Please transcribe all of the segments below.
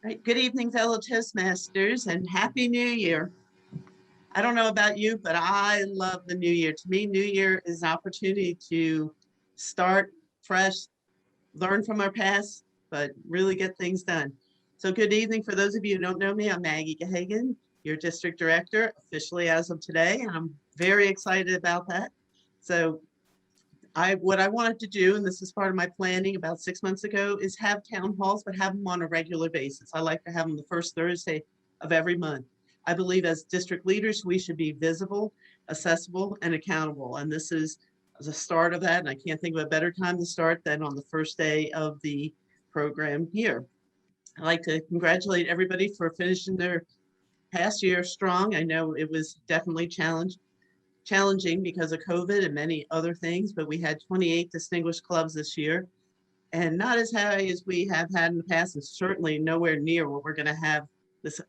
Right. Good evening, fellow Toastmasters, and Happy New Year. I don't know about you, but I love the new year. To me, New Year is an opportunity to start fresh, learn from our past, but really get things done. So good evening. For those of you who don't know me, I'm Maggie Gahagan, your district director, officially as of today, and I'm very excited about that. So what I wanted to do, and this is part of my planning about 6 months ago, is have town halls, but have them on a regular basis. I like to have them the first Thursday of every month. I believe as district leaders, we should be visible, accessible, and accountable. And this is the start of that. And I can't think of a better time to start than on the first day of the program here. I'd like to congratulate everybody for finishing their past year strong. I know it was definitely challenging because of COVID and many other things, but we had 28 distinguished clubs this year, and not as high as we have had in the past, and certainly nowhere near what we're going to have this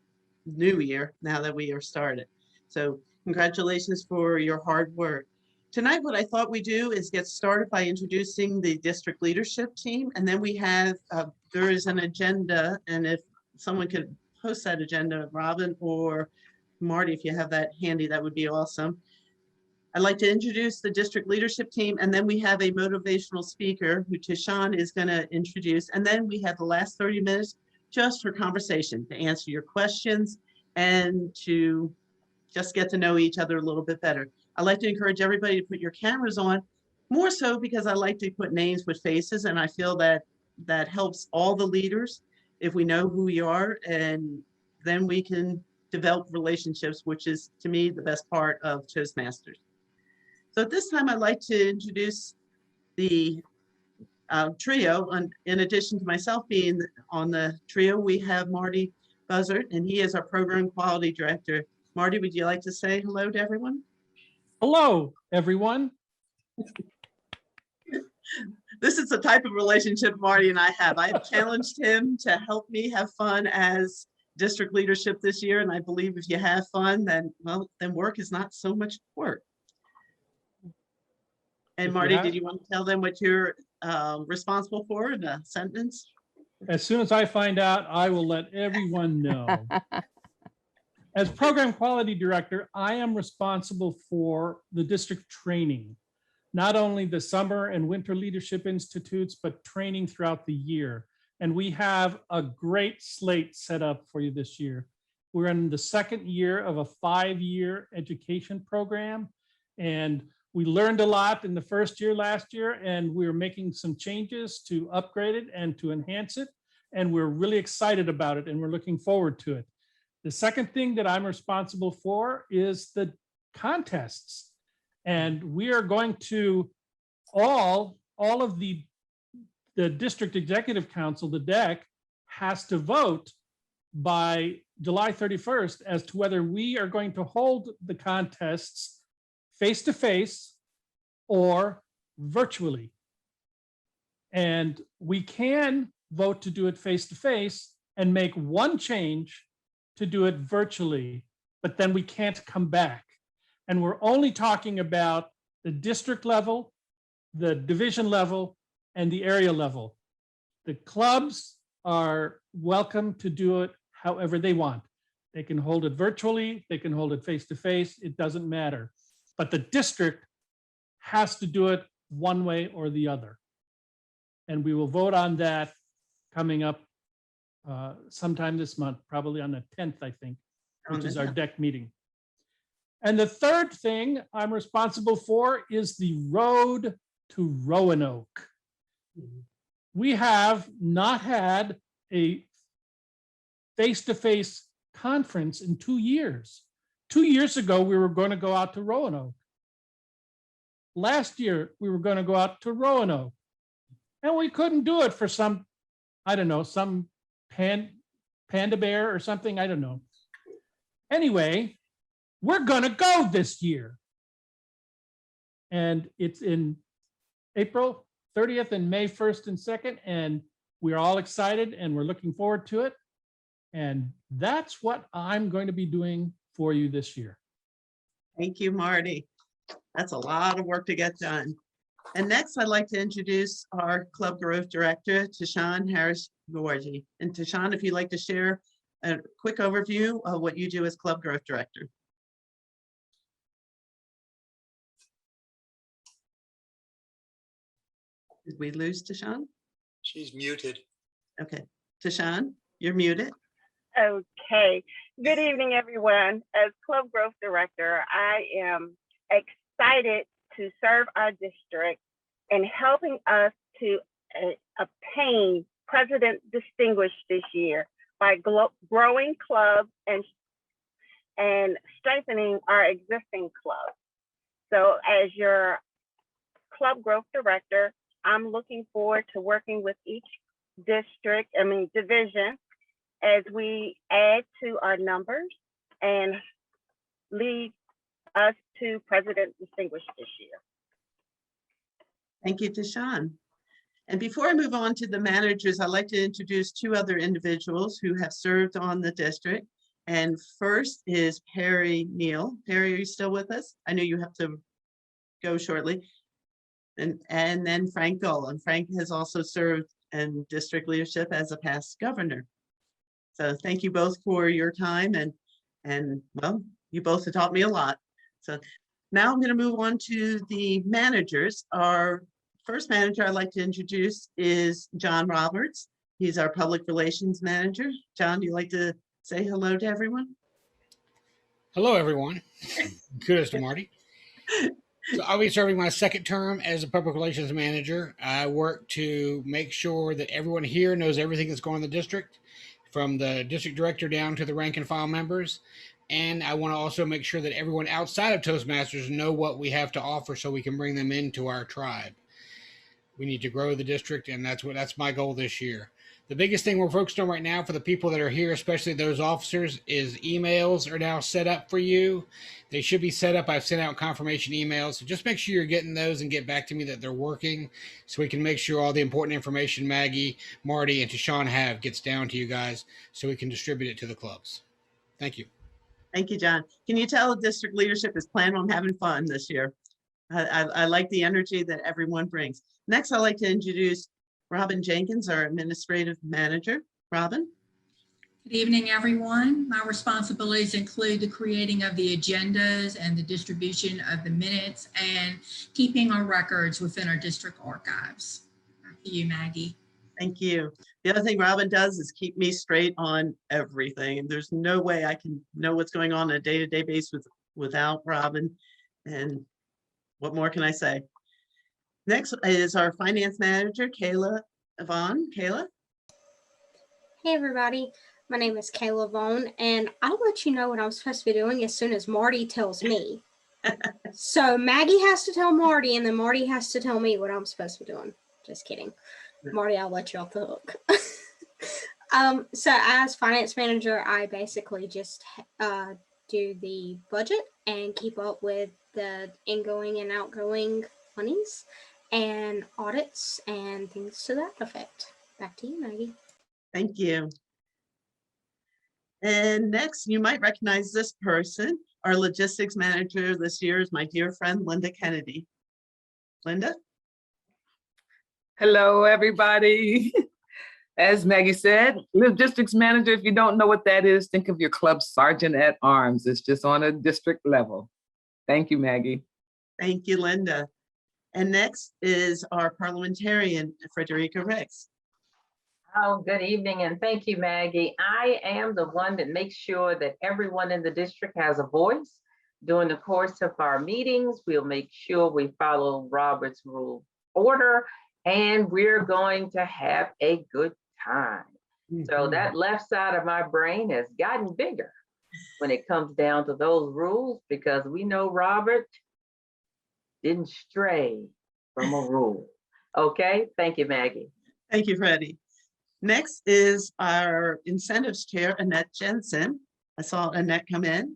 new year now that we are started. So congratulations for your hard work. Tonight, what I thought we do is get started by introducing the district leadership team, and then we have, there is an agenda, and if someone could post that agenda, Robin or Marty, if you have that handy, that would be awesome. I'd like to introduce the district leadership team, and then we have a motivational speaker who Tishan is going to introduce. And then we have the last 30 minutes just for conversation, to answer your questions and to just get to know each other a little bit better. I'd like to encourage everybody to put your cameras on, more so because I like to put names with faces, and I feel that that helps all the leaders if we know who we are, and then we can develop relationships, which is, to me, the best part of Toastmasters. So at this time, I'd like to introduce the trio. In addition to myself being on the trio, we have Marty Buzzard, and he is our program quality director. Marty, would you like to say hello to everyone? Hello, everyone. This is the type of relationship Marty and I have. I have challenged him to help me have fun as district leadership this year, and I believe if you have fun, then, well, then work is not so much work. And Marty, did you want to tell them what you're responsible for in a sentence? As soon as I find out, I will let everyone know. As program quality director, I am responsible for the district training, not only the summer and winter leadership institutes, but training throughout the year. And we have a great slate set up for you this year. We're in the second year of a 5-year education program, and we learned a lot in the first year last year, and we're making some changes to upgrade it and to enhance it. And we're really excited about it, and we're looking forward to it. The second thing that I'm responsible for is the contests. And we are going to all of the District Executive Council, the DEC, has to vote by July 31st as to whether we are going to hold the contests face-to-face or virtually. And we can vote to do it face-to-face and make one change to do it virtually, but then we can't come back. And we're only talking about the district level, the division level, and the area level. The clubs are welcome to do it however they want. They can hold it virtually, they can hold it face-to-face, it doesn't matter. But the district has to do it one way or the other. And we will vote on that coming up sometime this month, probably on the 10th, I think, which is our DEC meeting. And the third thing I'm responsible for is the road to Roanoke. We have not had a face-to-face conference in 2 years. 2 years ago, we were going to go out to Roanoke. Last year, we were going to go out to Roanoke. And we couldn't do it for some, I don't know, some panda bear or something, I don't know. Anyway, we're going to go this year. And it's in April 30th and May 1st and 2nd, and we're all excited and we're looking forward to it. And that's what I'm going to be doing for you this year. Thank you, Marty. That's a lot of work to get done. And next, I'd like to introduce our Club Growth Director, Tashawn Harris-Gorgie. And Tashawn, if you'd like to share a quick overview of what you do as Club Growth Director. Did we lose Tashawn? She's muted. Okay, Tashawn, you're muted. Okay. Good evening, everyone. As Club Growth Director, I am excited to serve our district in helping us to obtain President Distinguished this year by growing clubs and strengthening our existing clubs. So as your Club Growth Director, I'm looking forward to working with each division as we add to our numbers and lead us to President Distinguished this year. Thank you, Tashawn. And before I move on to the managers, I'd like to introduce two other individuals who have served on the district. And first is Perry Neal. Perry, are you still with us? I know you have to go shortly. And then Frank Golan. Frank has also served in district leadership as a past governor. So thank you both for your time and well, you both have taught me a lot. So now I'm going to move on to the managers. Our first manager I'd like to introduce is John Roberts. He's our public relations manager. John, do you like to say hello to everyone? Hello, everyone. Kudos to Marty. So I'll be serving my second term as a public relations manager. I work to make sure that everyone here knows everything that's going on in the district, from the district director down to the rank and file members. And I want to also make sure that everyone outside of Toastmasters know what we have to offer so we can bring them into our tribe. We need to grow the district, and that's my goal this year. The biggest thing we're focused on right now for the people that are here, especially those officers, is emails are now set up for you. They should be set up. I've sent out confirmation emails. So just make sure you're getting those and get back to me that they're working so we can make sure all the important information Maggie, Marty, and Tashawn have gets down to you guys so we can distribute it to the clubs. Thank you. Thank you, John. Can you tell district leadership is planning on having fun this year? I like the energy that everyone brings. Next, I'd like to introduce Robin Jenkins, our administrative manager. Robin. Good evening, everyone. My responsibilities include the creating of the agendas and the distribution of the minutes and keeping our records within our district archives. Back to you, Maggie. Thank you. The other thing Robin does is keep me straight on everything. And there's no way I can know what's going on a day-to-day basis without Robin. And what more can I say? Next is our finance manager, Kayla Vaughn. Kayla. Hey everybody, my name is Kayla Vaughn, and I'll let you know what I'm supposed to be doing as soon as Marty tells me. So Maggie has to tell Marty, and then Marty has to tell me what I'm supposed to be doing. Just kidding. Marty, I'll let you off the hook. So as finance manager, I basically just do the budget and keep up with the ingoing and outgoing monies and audits and things to that effect. Back to you, Maggie. Thank you. And next, you might recognize this person. Our logistics manager this year is my dear friend, Linda Kennedy. Linda? Hello, everybody. As Maggie said, logistics manager, if you don't know what that is, think of your club sergeant at arms. It's just on a district level. Thank you, Maggie. Thank you, Linda. And next is our parliamentarian, Frederica Ricks. Oh, good evening, and thank you, Maggie. I am the one that makes sure that everyone in the district has a voice. During the course of our meetings, we'll make sure we follow Robert's Rule order, and we're going to have a good time. So that left side of my brain has gotten bigger when it comes down to those rules, because we know Robert didn't stray from a rule. Okay, thank you, Maggie. Thank you, Freddie. Next is our incentives chair, Annette Jensen. I saw Annette come in.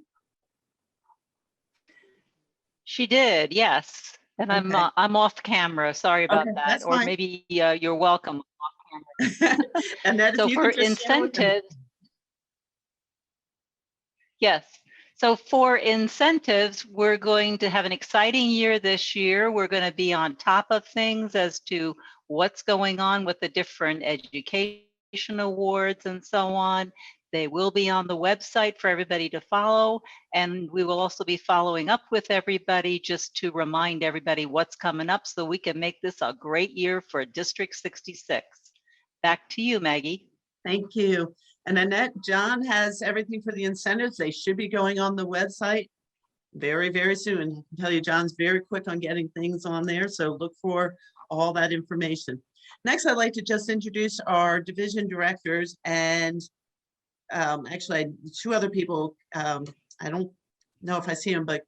She did, yes. And Okay. I'm off camera. Sorry about Okay, that. that's Or fine. maybe you're welcome off camera. Annette, if So you for could just share with them. incentives, yes. So for incentives, we're going to have an exciting year this year. We're going to be on top of things as to what's going on with the different education awards and so on. They will be on the website for everybody to follow. And we will also be following up with everybody just to remind everybody what's coming up so we can make this a great year for District 66. Back to you, Maggie. Thank you. And Annette, John has everything for the incentives. They should be going on the website very, very soon. I can tell you, John's very quick on getting things on there. So look for all that information. Next, I'd like to just introduce our division directors, and actually two other people. I don't know if I see them, but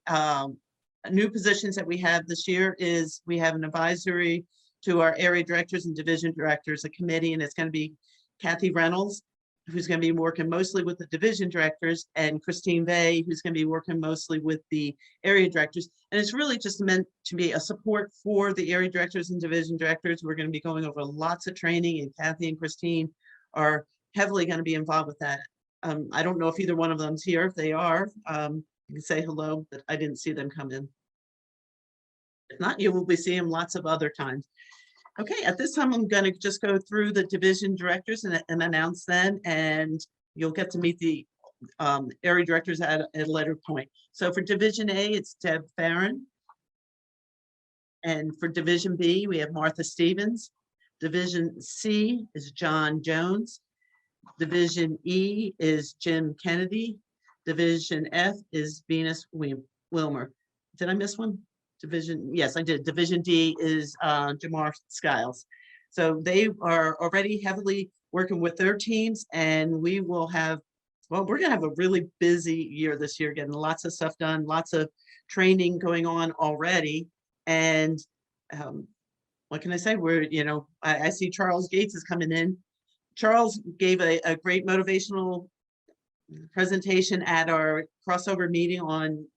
new positions that we have this year is we have an advisory to our area directors and division directors, a committee, and it's going to be Kathy Reynolds, who's going to be working mostly with the division directors, and Christine Vey, who's going to be working mostly with the area directors. And it's really just meant to be a support for the area directors and division directors. We're going to be going over lots of training, and Kathy and Christine are heavily going to be involved with that. I don't know if either one of them's here. If they are, you can say hello, but I didn't see them come in. If not, you will be seeing them lots of other times. Okay, at this time, I'm going to just go through the division directors and announce them, and you'll get to meet the area directors at a later point. So for Division A, it's Deb Farron. And for Division B, we have Martha Stevens. Division C is John Jones. Division E is Jim Kennedy. Division F is Venus Wilmer. Did I miss one? Division, yes, I did. Division D is Jamar Skiles. So they are already heavily working with their teams, and we will have, well, we're going to have a really busy year this year, getting lots of stuff done, lots of training going on already. And what can I say? We're, you know, I see Charles Gates is coming in. Charles gave a great motivational presentation at our crossover meeting on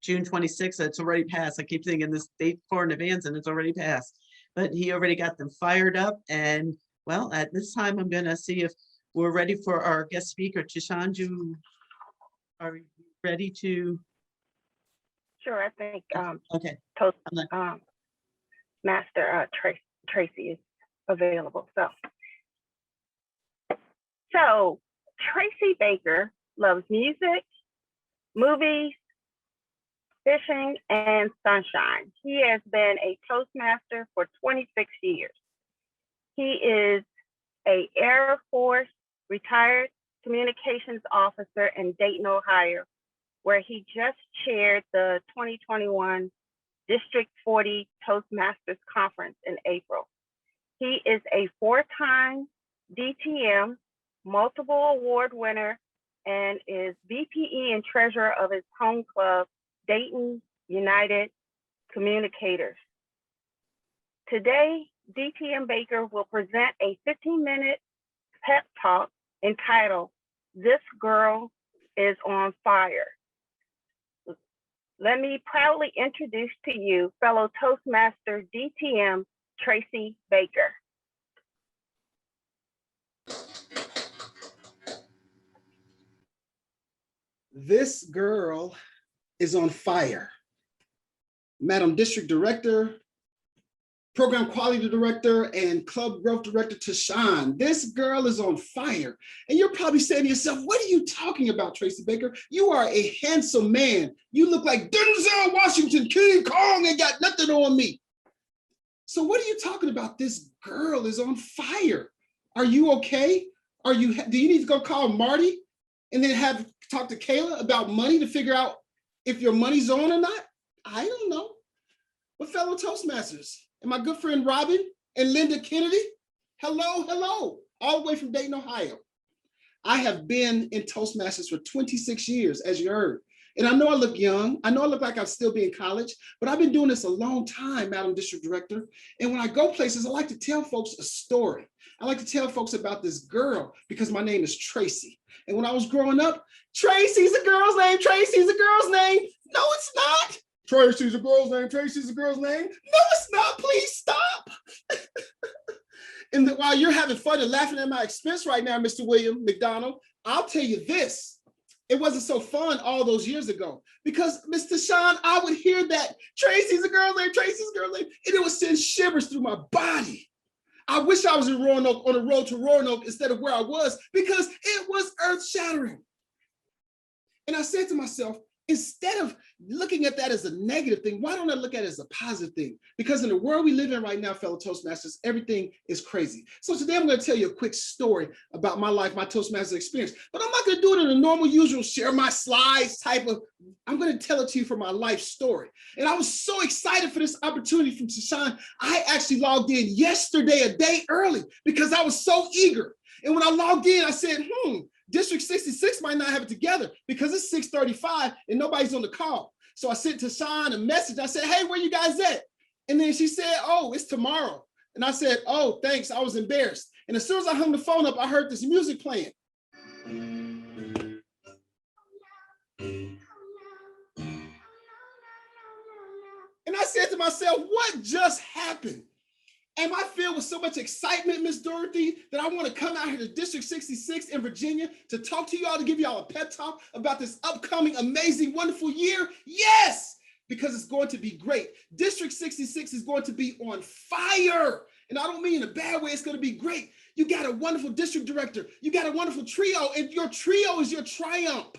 June 26th. It's already passed. I keep thinking this date far in advance, and it's already passed. But he already got them fired up. And well, at this time, I'm going to see if we're ready for our guest speaker. Chishanju, are you ready to? Sure, I think Okay. Toastmaster Tracy is available. So Tracy Baker loves music, movies, fishing, and sunshine. He has been a Toastmaster for 26 years. He is an Air Force retired communications officer in Dayton, Ohio, where he just chaired the 2021 District 40 Toastmasters Conference in April. He is a 4-time DTM, multiple award winner, and is VPE and treasurer of his home club, Dayton United Communicators. Today, DTM Baker will present a 15-minute pep talk entitled, "This Girl is on Fire." Let me proudly introduce to you fellow Toastmaster DTM Tracy Baker. This girl is on fire. Madam District Director, Program Quality Director, and Club Growth Director Tashawn, this girl is on fire. And you're probably saying to yourself, what are you talking about, Tracy Baker? You are a handsome man. You look like Denzel Washington, King Kong, and got nothing on me. So what are you talking about? This girl is on fire. Are you okay? Do you need to go call Marty and then talk to Kayla about money to figure out if your money's on or not? I don't know. But fellow Toastmasters, and my good friend Robin and Linda Kennedy, hello, all the way from Dayton, Ohio. I have been in Toastmasters for 26 years, as you heard. And I know I look young. I know I look like I'll still be in college, but I've been doing this a long time, Madam District Director. And when I go places, I like to tell folks a story. I like to tell folks about this girl because my name is Tracy. And when I was growing up, Tracy's a girl's name, Tracy's a girl's name. No, it's not. Tracy's a girl's name, Tracy's a girl's name. No, it's not. Please stop. And while you're having fun and laughing at my expense right now, Mr. William McDonald, I'll tell you this. it wasn't so fun all those years ago because Mr. Sean, I would hear that Tracy's a girl's name, Tracy's a girl's name, and it would send shivers through my body. I wish I was in Roanoke on the road to Roanoke instead of where I was because it was earth shattering. And I said to myself, instead of looking at that as a negative thing, why don't I look at it as a positive thing? Because in the world we live in right now, fellow Toastmasters, everything is crazy. So today I'm going to tell you a quick story about my life, my Toastmaster experience, but I'm not going to do it in a normal, usual, share my slides type of, I'm going to tell it to you from my life story. And I was so excited for this opportunity from Tashawn. I actually logged in yesterday, a day early, because I was so eager. And when I logged in, I said, District 66 might not have it together because it's 6:35 and nobody's on the call. So I sent Tashawn a message. I said, hey, where you guys at? And then she said, oh, it's tomorrow. And I said, oh, thanks. I was embarrassed. And as soon as I hung the phone up, I heard this music playing. And I said to myself, what just happened? Am I filled with so much excitement, Miss Dorothy, that I want to come out here to District 66 in Virginia to talk to you all, to give y'all a pep talk about this upcoming, amazing, wonderful year? Yes, because it's going to be great. District 66 is going to be on fire. And I don't mean in a bad way, it's going to be great. You got a wonderful district director. You got a wonderful trio, and your trio is your triumph.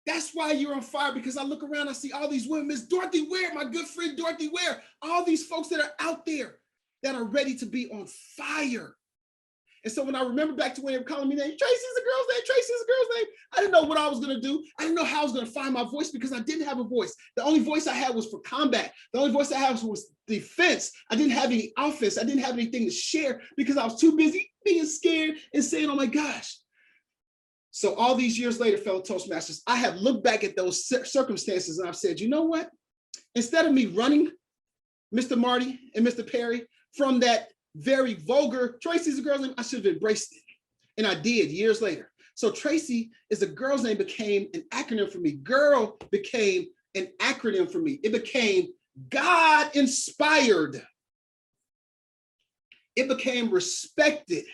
That's why you're on fire, because I look around, I see all these women, Miss Dorothy Ware, my good friend Dorothy Ware, all these folks that are out there that are ready to be on fire. And so when I remember back to when they were calling me name, Tracy's a girl's name, Tracy's a girl's name, I didn't know what I was gonna do. I didn't know how I was gonna find my voice because I didn't have a voice. The only voice I had was for combat. The only voice I had was defense. I didn't have any offense. I didn't have anything to share because I was too busy being scared and saying, oh my gosh. So all these years later, fellow Toastmasters, I have looked back at those circumstances and I've said, you know what? Instead of me running Mr. Marty and Mr. Perry from that very vulgar, Tracy's a girl's name, I should have embraced it. And I did years later. So Tracy is a girl's name became an acronym for me. Girl became an acronym for me. It became God inspired. It became respected.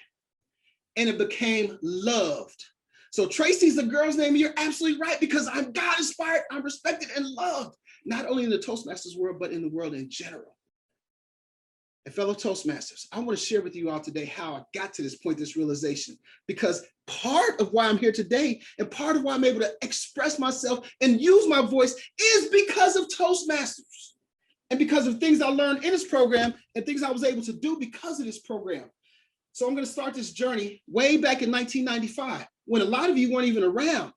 And it became loved. So Tracy's a girl's name, and you're absolutely right, because I'm God inspired, I'm respected and loved, not only in the Toastmasters world, but in the world in general. And fellow Toastmasters, I want to share with you all today how I got to this point, this realization, because part of why I'm here today and part of why I'm able to express myself and use my voice is because of Toastmasters and because of things I learned in this program and things I was able to do because of this program. So I'm going to start this journey way back in 1995, when a lot of you weren't even around.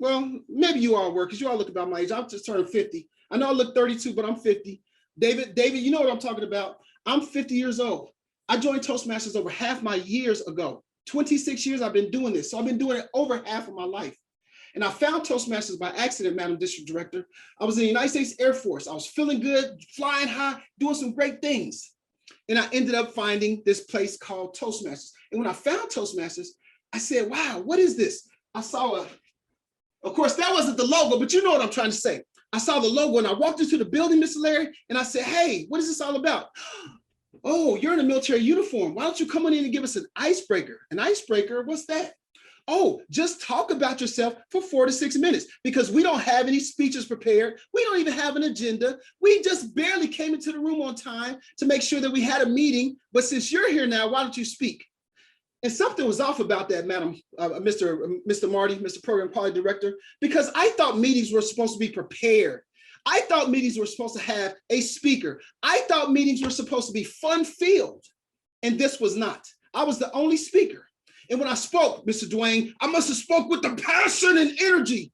Well, maybe you all were, because you all look about my age. I've just turned 50. I know I look 32, but I'm 50. David, you know what I'm talking about. I'm 50 years old. I joined Toastmasters over half my years ago. 26 years I've been doing this. So I've been doing it over half of my life. And I found Toastmasters by accident, Madam District Director. I was in the United States Air Force. I was feeling good, flying high, doing some great things. And I ended up finding this place called Toastmasters. And when I found Toastmasters, I said, wow, what is this? I saw of course, that wasn't the logo, but you know what I'm trying to say. I saw the logo and I walked into the building, Mr. Larry, and I said, hey, what is this all about? Oh, you're in a military uniform. Why don't you come on in and give us an icebreaker? An icebreaker, what's that? Oh, just talk about yourself for 4 to 6 minutes, because we don't have any speeches prepared. We don't even have an agenda. We just barely came into the room on time to make sure that we had a meeting. But since you're here now, why don't you speak? And something was off about that, Madam, Mr. Marty, Mr. Program Quality Director, because I thought meetings were supposed to be prepared. I thought meetings were supposed to have a speaker. I thought meetings were supposed to be fun-filled, and this was not. I was the only speaker. And when I spoke, Mr. Dwayne, I must have spoke with the passion and energy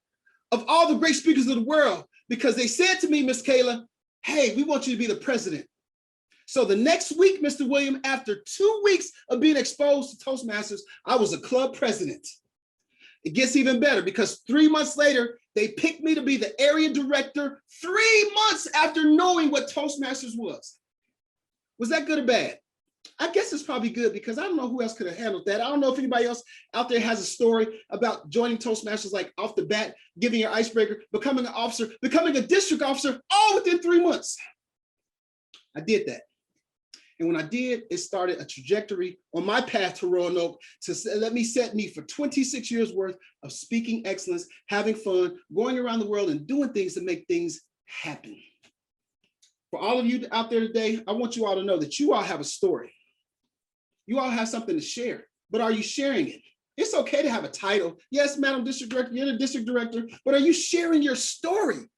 of all the great speakers of the world, because they said to me, Miss Kayla, hey, we want you to be the president. So the next week, Mr. William, after 2 weeks of being exposed to Toastmasters, I was a club president. It gets even better, because 3 months later, they picked me to be the area director 3 months after knowing what Toastmasters was. Was that good or bad? I guess it's probably good, because I don't know who else could have handled that. I don't know if anybody else out there has a story about joining Toastmasters, like off the bat, giving your icebreaker, becoming an officer, becoming a district officer, all within 3 months. I did that. And when I did, it started a trajectory on my path to Roanoke to set me for 26 years worth of speaking excellence, having fun, going around the world and doing things to make things happen. For all of you out there today, I want you all to know that you all have a story. You all have something to share, but are you sharing it? It's okay to have a title. Yes, Madam District Director, you're the district director, but are you sharing your story?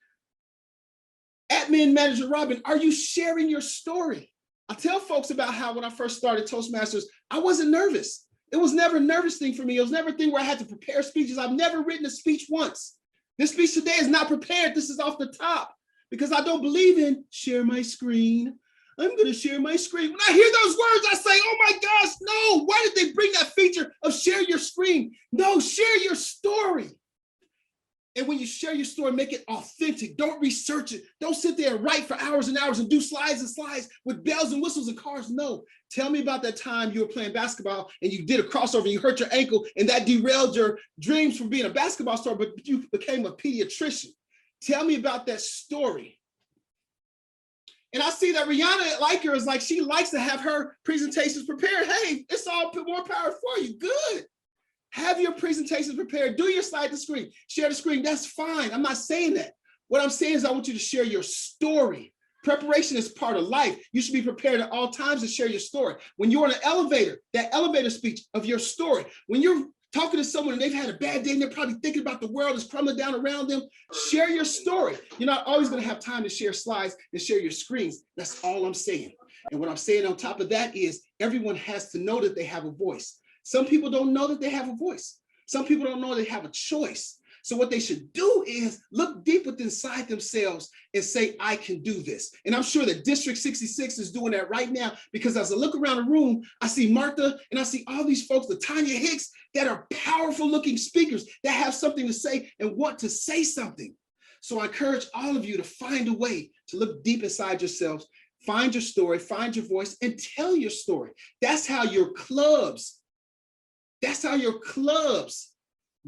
Admin Manager Robin, are you sharing your story? I tell folks about how when I first started Toastmasters, I wasn't nervous. It was never a nervous thing for me. It was never a thing where I had to prepare speeches. I've never written a speech once. This speech today is not prepared. This is off the top because I don't believe in share my screen. I'm going to share my screen. When I hear those words, I say, oh my gosh, no. Why did they bring that feature of share your screen? No, share your story. And when you share your story, make it authentic. Don't research it. Don't sit there and write for hours and hours and do slides and slides with bells and whistles and cars. No, tell me about that time you were playing basketball and you did a crossover and you hurt your ankle and that derailed your dreams from being a basketball star, but you became a pediatrician. Tell me about that story. And I see that Rihanna Liker is like, she likes to have her presentations prepared. Hey, it's all more power for you. Good. Have your presentations prepared. Do your slide to screen. Share the screen. That's fine. I'm not saying that. What I'm saying is I want you to share your story. Preparation is part of life. You should be prepared at all times to share your story. When you're in an elevator, that elevator speech of your story. When you're talking to someone and they've had a bad day and they're probably thinking about the world is crumbling down around them, share your story. You're not always going to have time to share slides and share your screens. That's all I'm saying. And what I'm saying on top of that is everyone has to know that they have a voice. Some people don't know that they have a voice. Some people don't know they have a choice. So what they should do is look deep within inside themselves and say, I can do this. And I'm sure that District 66 is doing that right now, because as I look around the room, I see Martha and I see all these folks, the Tanya Hicks, that are powerful looking speakers that have something to say and want to say something. So I encourage all of you to find a way to look deep inside yourselves, find your story, find your voice, and tell your story. That's how your clubs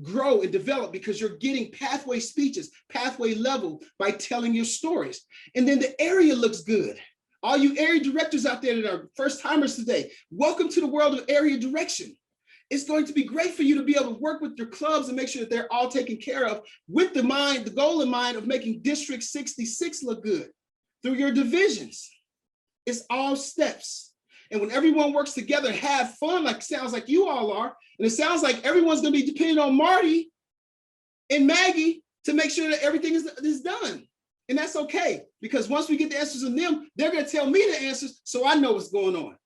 grow and develop, because you're getting pathway speeches, pathway level by telling your stories. And then the area looks good. All you area directors out there that are first timers today, welcome to the world of area direction. It's going to be great for you to be able to work with your clubs and make sure that they're all taken care of with the goal in mind of making District 66 look good through your divisions. It's all steps. And when everyone works together and have fun, like it sounds like you all are, and it sounds like everyone's going to be depending on Marty and Maggie to make sure that everything is done. And that's okay, because once we get the answers from them, they're going to tell me the answers so I know what's going on.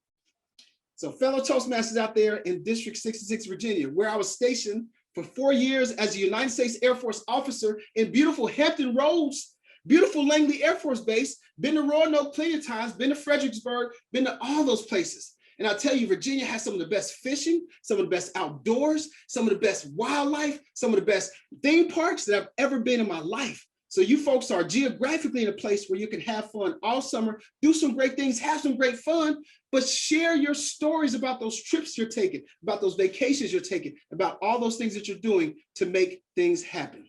So fellow Toastmasters out there in District 66, Virginia, where I was stationed for 4 years as a United States Air Force officer in beautiful Hampton Roads, beautiful Langley Air Force Base, been to Roanoke plenty of times, been to Fredericksburg, been to all those places. And I'll tell you, Virginia has some of the best fishing, some of the best outdoors, some of the best wildlife, some of the best theme parks that I've ever been in my life. So you folks are geographically in a place where you can have fun all summer, do some great things, have some great fun, but share your stories about those trips you're taking, about those vacations you're taking, about all those things that you're doing to make things happen.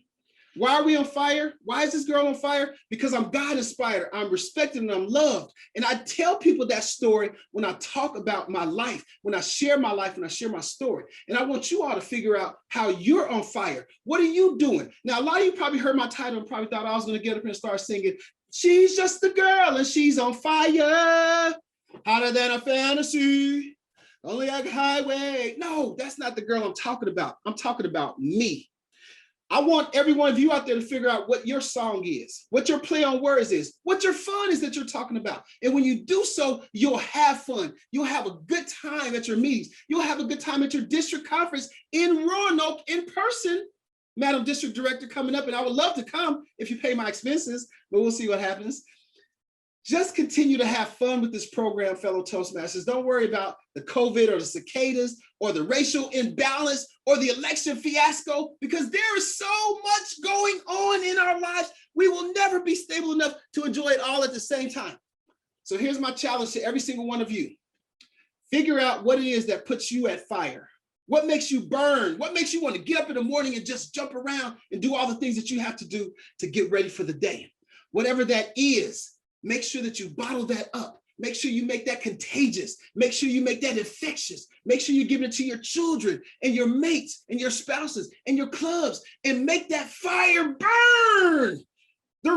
Why are we on fire? Why is this girl on fire? Because I'm God inspired, I'm respected, and I'm loved. And I tell people that story when I talk about my life, when I share my life, when I share my story. And I want you all to figure out how you're on fire. What are you doing? Now, a lot of you probably heard my title and probably thought I was going to get up and start singing, she's just a girl and she's on fire, hotter than a fantasy, only like a highway. No, that's not the girl I'm talking about. I'm talking about me. I want every one of you out there to figure out what your song is, what your play on words is, what your fun is that you're talking about. And when you do so, you'll have fun. You'll have a good time at your meetings. You'll have a good time at your district conference in Roanoke in person. Madam District Director coming up, and I would love to come if you pay my expenses, but we'll see what happens. Just continue to have fun with this program, fellow Toastmasters. Don't worry about the COVID or the cicadas or the racial imbalance or the election fiasco, because there is so much going on in our lives. We will never be stable enough to enjoy it all at the same time. So here's my challenge to every single one of you. Figure out what it is that puts you at fire. What makes you burn? What makes you want to get up in the morning and just jump around and do all the things that you have to do to get ready for the day? Whatever that is, make sure that you bottle that up. make sure you make that contagious. Make sure you make that infectious. Make sure you give it to your children and your mates and your spouses and your clubs, and make that fire burn. The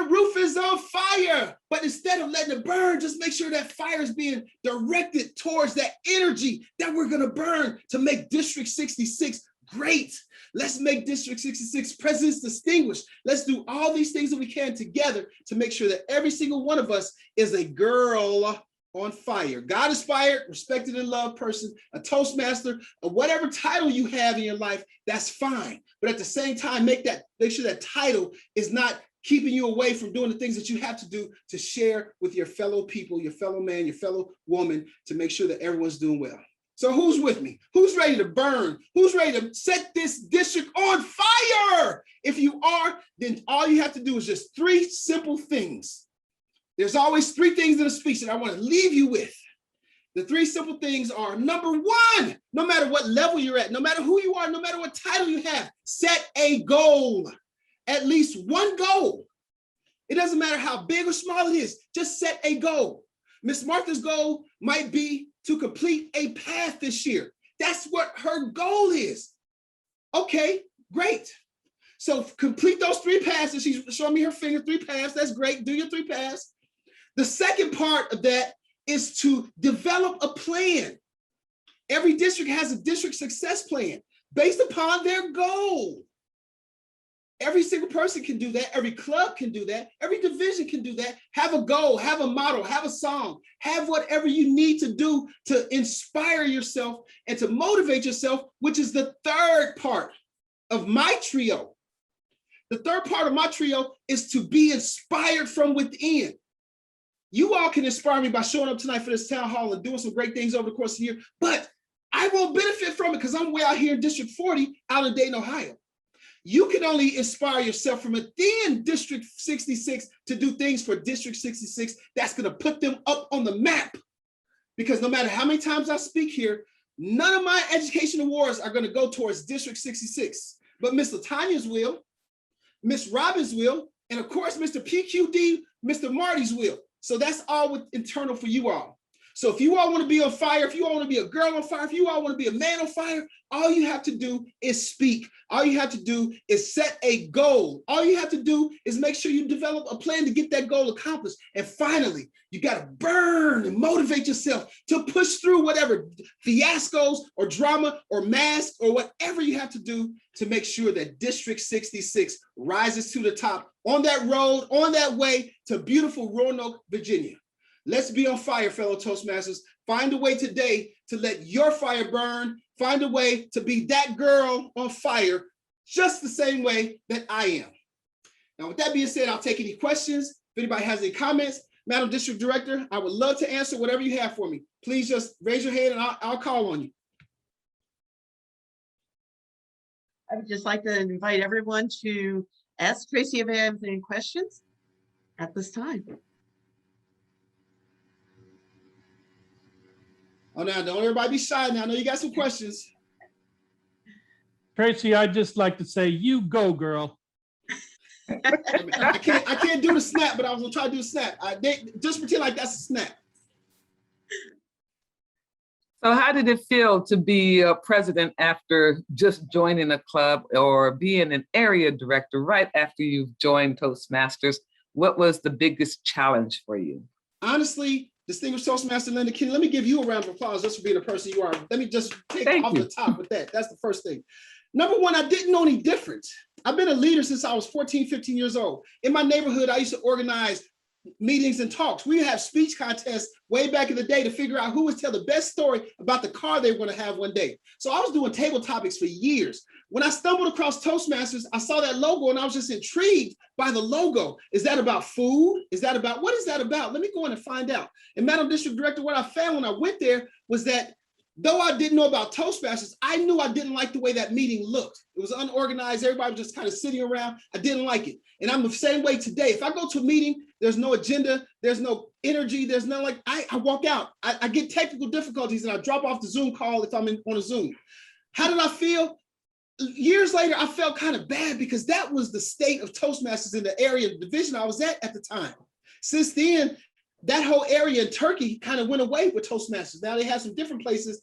roof is on fire. But instead of letting it burn, just make sure that fire is being directed towards that energy that we're gonna burn to make District 66 great. Let's make District 66 presence distinguished. Let's do all these things that we can together to make sure that every single one of us is a girl on fire. God inspired, respected and loved person, a Toastmaster, or whatever title you have in your life, that's fine. But at the same time, make sure that title is not keeping you away from doing the things that you have to do to share with your fellow people, your fellow man, your fellow woman, to make sure that everyone's doing well. So who's with me? Who's ready to burn? Who's ready to set this district on fire? If you are, then all you have to do is just 3 simple things. There's always 3 things in a speech that I want to leave you with. The 3 simple things are, number 1, no matter what level you're at, no matter who you are, no matter what title you have, set a goal. At least one goal. It doesn't matter how big or small it is, just set a goal. Miss Martha's goal might be to complete a path this year. That's what her goal is. Okay, great. So complete those 3 paths. And she's showing me her finger, 3 paths. That's great. Do your 3 paths. The second part of that is to develop a plan. Every district has a district success plan based upon their goal. Every single person can do that. Every club can do that. Every division can do that. Have a goal, have a motto, have a song, have whatever you need to do to inspire yourself and to motivate yourself, which is the 3rd part of my trio. The 3rd part of my trio is to be inspired from within. You all can inspire me by showing up tonight for this town hall and doing some great things over the course of the year, but I won't benefit from it because I'm way out here in District 40 out in Dayton, Ohio. You can only inspire yourself from within District 66 to do things for District 66 that's going to put them up on the map. Because no matter how many times I speak here, none of my education awards are going to go towards District 66. But Miss Latanya's will, Miss Robbins will, and of course, Mr. PQD, Mr. Marty's will. So that's all internal for you all. So if you all want to be on fire, if you all want to be a girl on fire, if you all want to be a man on fire, all you have to do is speak. All you have to do is set a goal. All you have to do is make sure you develop a plan to get that goal accomplished. And finally, you got to burn and motivate yourself to push through whatever fiascos or drama or masks or whatever you have to do to make sure that District 66 rises to the top on that road, on that way to beautiful Roanoke, Virginia. Let's be on fire, fellow Toastmasters. Find a way today to let your fire burn. Find a way to be that girl on fire, just the same way that I am. Now, with that being said, I'll take any questions. If anybody has any comments, Madam District Director, I would love to answer whatever you have for me. Please just raise your hand and I'll call on you. I would just like to invite everyone to ask Tracy if they have any questions at this time. Oh, now, don't everybody be shy now. I know you got some questions. Tracy, I'd just like to say, you go, girl. I can't do the snap, but I was gonna try to do the snap. Just pretend like that's a snap. So how did it feel to be a president after just joining a club, or being an area director right after you've joined Toastmasters? What was the biggest challenge for you? Honestly, distinguished Toastmaster Linda King, let me give you a round of applause just for being the person you are. Let me just take off the top with that. That's the first thing. Number 1, I didn't know any different. I've been a leader since I was 14, 15 years old. In my neighborhood, I used to organize meetings and talks. We have speech contests way back in the day to figure out who would tell the best story about the car they were going to have one day. So I was doing table topics for years. When I stumbled across Toastmasters, I saw that logo and I was just intrigued by the logo. Is that about food? Is that about, what is that about? Let me go in and find out. And Madam District Director, what I found when I went there was that though I didn't know about Toastmasters, I knew I didn't like the way that meeting looked. It was unorganized. Everybody was just kind of sitting around. I didn't like it. And I'm the same way today. If I go to a meeting, there's no agenda, there's no energy, there's no like, I walk out. I get technical difficulties and I drop off the Zoom call if I'm on a Zoom. How did I feel? Years later, I felt kind of bad because that was the state of Toastmasters in the area of division I was at the time. Since then, that whole area in Turkey kind of went away with Toastmasters. Now they have some different places.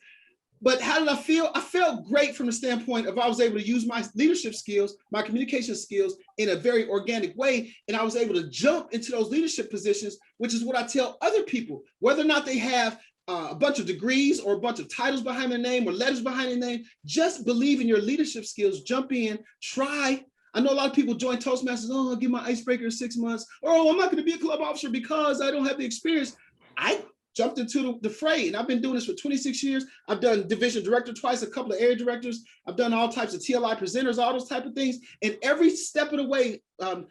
But how did I feel? I felt great from the standpoint of I was able to use my leadership skills, my communication skills in a very organic way. And I was able to jump into those leadership positions, which is what I tell other people, whether or not they have a bunch of degrees or a bunch of titles behind their name or letters behind their name, just believe in your leadership skills, jump in, try. I know a lot of people join Toastmasters, oh, I'll give my icebreaker in 6 months, or oh, I'm not going to be a club officer because I don't have the experience. I jumped into the fray, and I've been doing this for 26 years. I've done division director twice, a couple of area directors. I've done all types of TLI presenters, all those type of things. And every step of the way,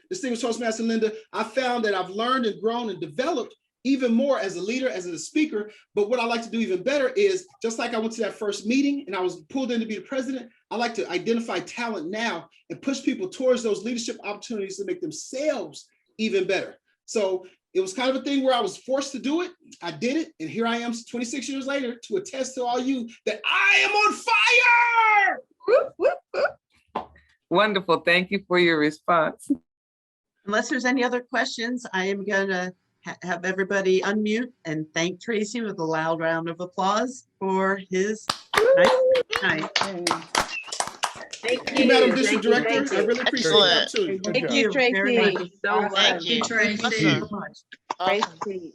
distinguished Toastmaster Linda, I found that I've learned and grown and developed even more as a leader, as a speaker. But what I like to do even better is, just like I went to that first meeting and I was pulled in to be the president, I like to identify talent now and push people towards those leadership opportunities to make themselves even better. So it was kind of a thing where I was forced to do it. I did it. And here I am 26 years later to attest to all you that I am on fire. Whoop, whoop, whoop. Wonderful. Thank you for your response. Unless there's any other questions, I am going to have everybody unmute and thank Tracy with a loud round of applause for his night. Thank you, Madam District Director. I really appreciate that too. Thank you, Tracy. Thank you so much. Thank you. Thank you so much. Tracy.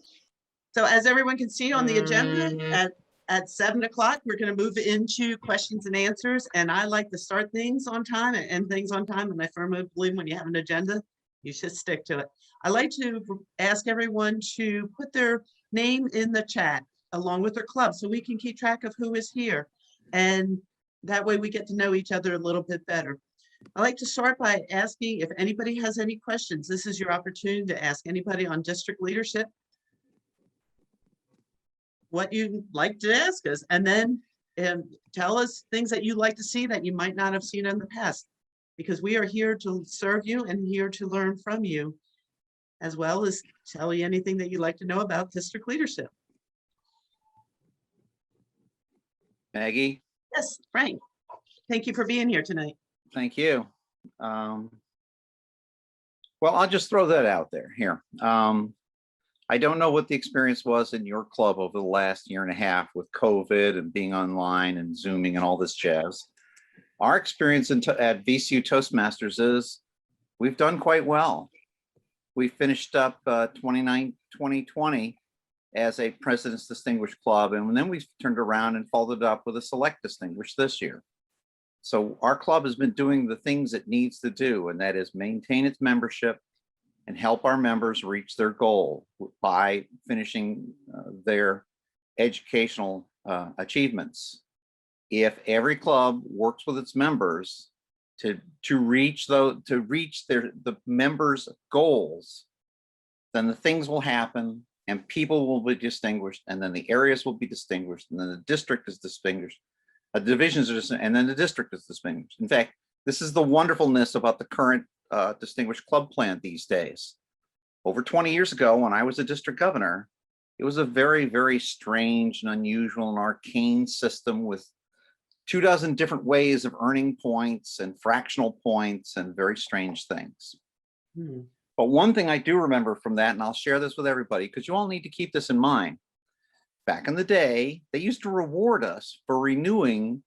So as everyone can see on the agenda, at 7 o'clock, we're going to move into questions and answers. And I like to start things on time and end things on time. And I firmly believe when you have an agenda, you should stick to it. I like to ask everyone to put their name in the chat along with their club so we can keep track of who is here. And that way we get to know each other a little bit better. I like to start by asking if anybody has any questions. This is your opportunity to ask anybody on district leadership what you'd like to ask us, and then tell us things that you'd like to see that you might not have seen in the past, because we are here to serve you and here to learn from you, as well as tell you anything that you'd like to know about district leadership. Maggie? Yes, Frank. Thank you for being here tonight. Thank you. Well, I'll just throw that out there here. I don't know what the experience was in your club over the last year and a half with COVID and being online and Zooming and all this jazz. Our experience at VCU Toastmasters is we've done quite well. We finished up 2020 as a President's Distinguished Club, and then we turned around and followed it up with a Select Distinguished this year. So our club has been doing the things it needs to do, and that is maintain its membership and help our members reach their goal by finishing their educational achievements. If every club works with its members to reach the members' goals, then the things will happen and people will be distinguished, and then the areas will be distinguished, and then the district is distinguished. Divisions are distinguished, and then the district is distinguished. In fact, this is the wonderfulness about the current Distinguished Club plan these days. Over 20 years ago, when I was a district governor, it was a very, very strange and unusual and arcane system with 24 different ways of earning points and fractional points and very strange things. But one thing I do remember from that, and I'll share this with everybody because you all need to keep this in mind. Back in the day, they used to reward us for renewing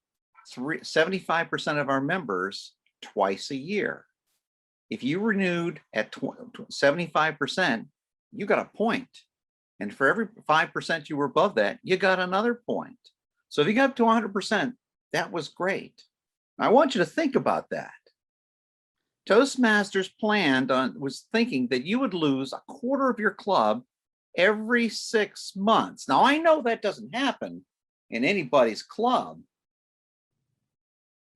75% of our members twice a year. If you renewed at 75%, you got a point. And for every 5% you were above that, you got another point. So if you got up to 100%, that was great. I want you to think about that. Toastmasters was thinking that you would lose a quarter of your club every 6 months. Now, I know that doesn't happen in anybody's club.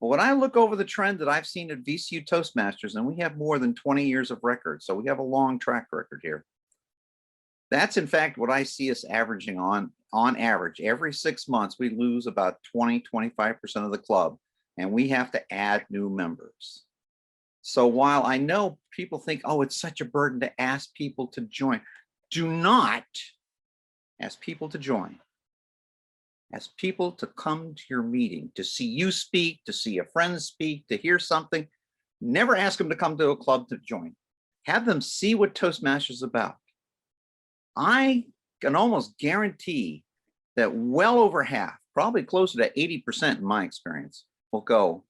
But when I look over the trend that I've seen at VCU Toastmasters, and we have more than 20 years of record, so we have a long track record here. That's in fact what I see us averaging on average. Every 6 months, we lose about 20–25% of the club, and we have to add new members. So while I know people think, oh, it's such a burden to ask people to join, do not ask people to join. Ask people to come to your meeting, to see you speak, to see a friend speak, to hear something. Never ask them to come to a club to join. Have them see what Toastmasters is about. I can almost guarantee that well over half, probably closer to 80% in my experience, will go,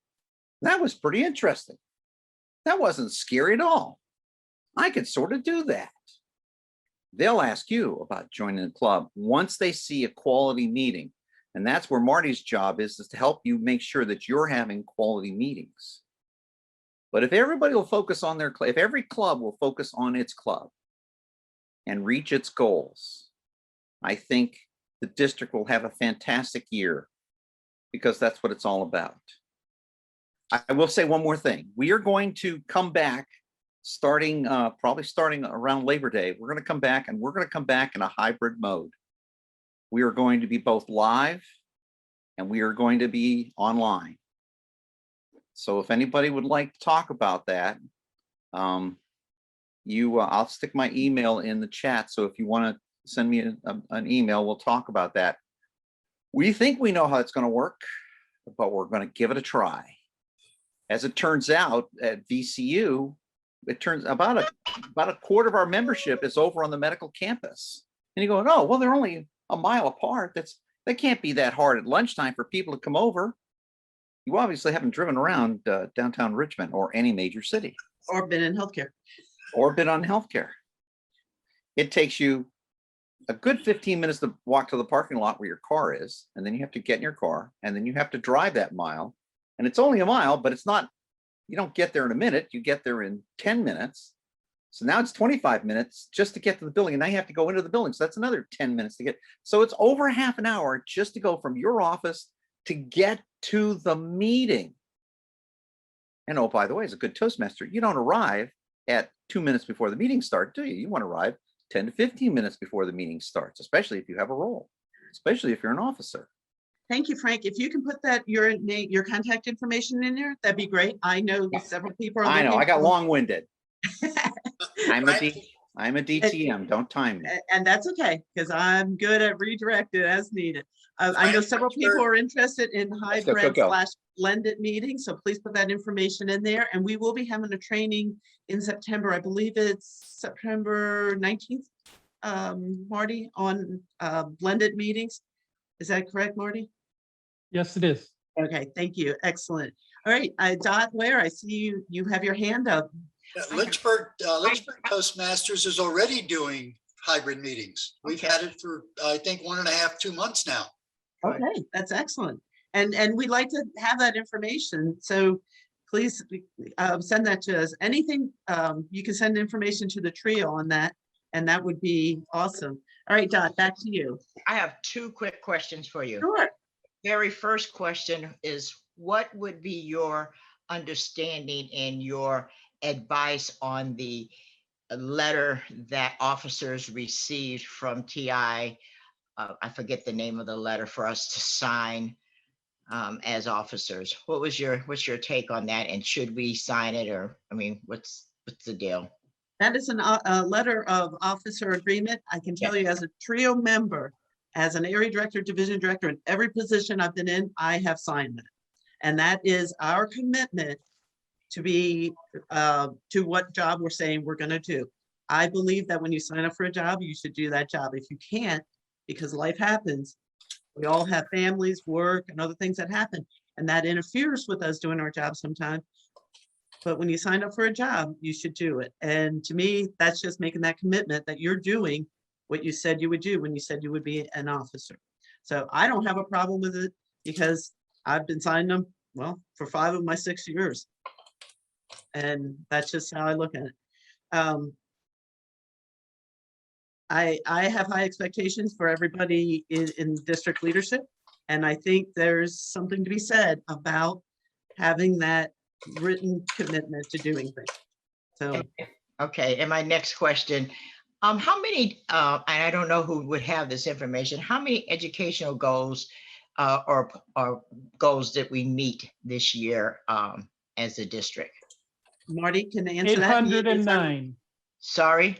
that was pretty interesting. That wasn't scary at all. I could sort of do that. They'll ask you about joining the club once they see a quality meeting. And that's where Marty's job is to help you make sure that you're having quality meetings. But if everybody will focus on their club, if every club will focus on its club and reach its goals, I think the district will have a fantastic year, because that's what it's all about. I will say one more thing. We are going to come back probably starting around Labor Day. We're going to come back, and we're going to come back in a hybrid mode. We are going to be both live and we are going to be online. So if anybody would like to talk about that, I'll stick my email in the chat. So if you want to send me an email, we'll talk about that. We think we know how it's going to work, but we're going to give it a try. As it turns out, at VCU, it turns about a quarter of our membership is over on the medical campus. And you go, oh, well, they're only a mile apart. That can't be that hard at lunchtime for people to come over. You obviously haven't driven around downtown Richmond or any major city. Or been in healthcare. Or been on healthcare. It takes you a good 15 minutes to walk to the parking lot where your car is, and then you have to get in your car, and then you have to drive that mile. And it's only a mile, but it's not, you don't get there in a minute, you get there in 10 minutes. So now it's 25 minutes just to get to the building, and now you have to go into the building. So that's another 10 minutes to get. So it's over half an hour just to go from your office to get to the meeting. And oh, by the way, as a good Toastmaster, you don't arrive at 2 minutes before the meeting starts, do you? You want to arrive 10 to 15 minutes before the meeting starts, especially if you have a role, especially if you're an officer. Thank you, Frank. If you can put that your name, your contact information in there, that'd be great. I know several people are. I know, I got for- long-winded. I'm a DTM, don't time me. And that's okay, because I'm good at redirecting as needed. I know several people are interested in hybrid/blended meetings, so please put that information in there. And we will be having a training in September. I believe it's September 19th, Marty, on blended meetings. Is that correct, Marty? Yes, it is. Okay, thank you. Excellent. All right, Dot Ware, I see you have your hand up. Lynchburg Toastmasters is already doing hybrid meetings. We've had it for, I think, 1.5, 2 months now. Okay, that's excellent. And we'd like to have that information. So please send that to us. Anything, you can send information to the trio on that, and that would be awesome. All right, Dot, back to you. I have 2 quick questions for you. Sure. Very first question is, what would be your understanding and your advice on the letter that officers received from TI? I forget the name of the letter for us to sign as officers. What's your take on that? And should we sign it, or, I mean, what's the deal? That is a letter of officer agreement. I can tell you, as a trio member, as an area director, division director, in every position I've been in, I have signed that. And that is our commitment to be to what job we're saying we're going to do. I believe that when you sign up for a job, you should do that job. If you can't, because life happens, we all have families, work, and other things that happen, and that interferes with us doing our job sometimes. But when you sign up for a job, you should do it. And to me, that's just making that commitment that you're doing what you said you would do when you said you would be an officer. So I don't have a problem with it, because I've been signing them, well, for 5 of my 6 years. And that's just how I look at it. I have high expectations for everybody in district leadership. And I think there's something to be said about having that written commitment to doing things. So. Okay, and my next question, how many, and I don't know who would have this information, how many educational goals or goals did we meet this year as a district? Marty, can answer that? 809. Sorry?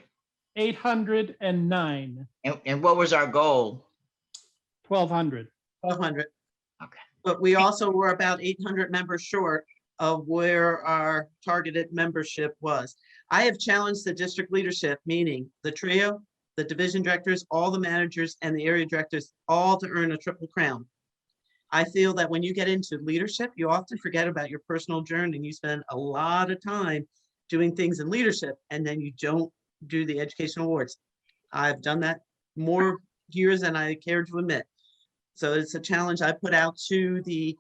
809. And what was our goal? 1,200. 1,200. Okay. But we also were about 800 members short of where our targeted membership was. I have challenged the district leadership, meaning the trio, the division directors, all the managers, and the area directors, all to earn a triple crown. I feel that when you get into leadership, you often forget about your personal journey and you spend a lot of time doing things in leadership, and then you don't do the education awards. I've done that more years than I care to admit. So it's a challenge I put out to the